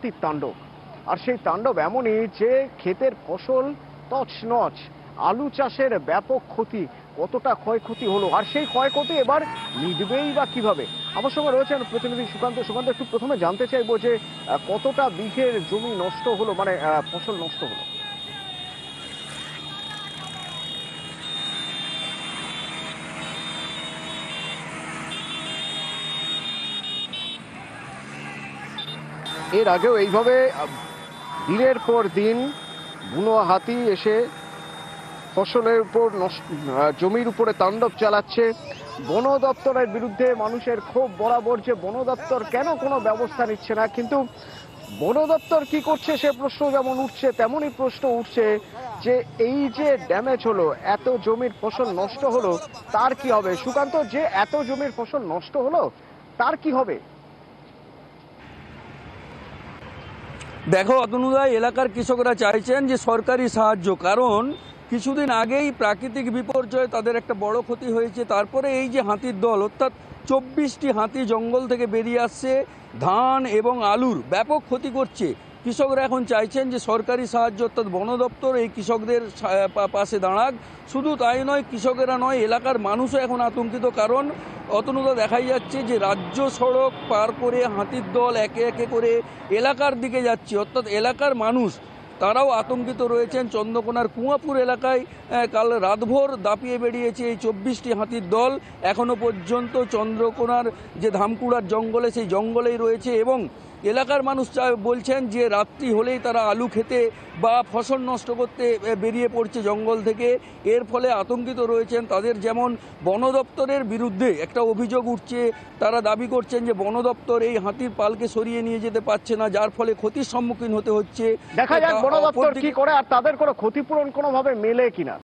হাতির তাণ্ডব। আর সেই তাণ্ডব এমনই যে ক্ষেতের ফসল তছনছ, আলু চাষের ব্যাপক ক্ষতি, কতটা ক্ষয়ক্ষতি হলো আর সেই ক্ষয়ক্ষতি এবার মিটবেই বা কিভাবে। আমার সঙ্গে রয়েছেন প্রতিনিধি সুকান্ত। সুকান্ত, একটু প্রথমে জানতে চাইবো যে কতটা বিঘের জমি নষ্ট হলো, মানে ফসল নষ্ট হলো। এর আগেও এইভাবে দিনের পর দিন বুনো হাতি এসে ফসলের উপর জমির উপরে তাণ্ডব চালাচ্ছে। বন দপ্তরের বিরুদ্ধে মানুষের ক্ষোভ বরাবর যে বন দপ্তর কেন কোনো ব্যবস্থা নিচ্ছে না, কিন্তু বন দপ্তর কি করছে সে প্রশ্ন যেমন উঠছে, তেমনই প্রশ্ন উঠছে যে এই যে ড্যামেজ হলো, এত জমির ফসল নষ্ট হলো, তার কি হবে? সুকান্ত, যে এত জমির ফসল নষ্ট হলো তার কি হবে? দেখো অতনুদা, এলাকার কৃষকরা চাইছেন যে সরকারি সাহায্য, কারণ কিছুদিন আগেই প্রাকৃতিক বিপর্যয়ে তাদের একটা বড় ক্ষতি হয়েছে। তারপরে এই যে হাতির দল, অর্থাৎ 24টি হাতি জঙ্গল থেকে বেরিয়ে আসছে, ধান এবং আলুর ব্যাপক ক্ষতি করছে। কৃষকরা এখন চাইছেন যে সরকারি সাহায্য, অর্থাৎ বন দপ্তর এই কৃষকদের পাশে দাঁড়াক। শুধু তাই নয়, কৃষকেরা নয়, এলাকার মানুষও এখন আতঙ্কিত, কারণ অতনুদা দেখাই যাচ্ছে যে রাজ্য সড়ক পার করে হাতির দল একে একে করে এলাকার দিকে যাচ্ছে, অর্থাৎ এলাকার মানুষ তারাও আতঙ্কিত রয়েছেন। চন্দ্রকোনার কুয়াপুর এলাকায় কাল রাতভর দাপিয়ে বেরিয়েছে এই 24টি হাতির দল। এখনও পর্যন্ত চন্দ্রকোনার যে ধামকুড়ার জঙ্গলে, সেই জঙ্গলেই রয়েছে এবং এলাকার মানুষ বলছেন যে রাত্রি হলেই তারা আলু খেতে বা ফসল নষ্ট করতে বেরিয়ে পড়ছে জঙ্গল থেকে। এর ফলে আতঙ্কিত রয়েছেন। তাদের যেমন বন দপ্তরের বিরুদ্ধে একটা অভিযোগ উঠছে, তারা দাবি করছেন যে বন দপ্তর এই হাতির পালকে সরিয়ে নিয়ে যেতে পারছে না, যার ফলে ক্ষতির সম্মুখীন হতে হচ্ছে। দেখা যাক বন দপ্তর কি করে আর তাদের কোনো ক্ষতিপূরণ কোনোভাবে মেলে কিনা।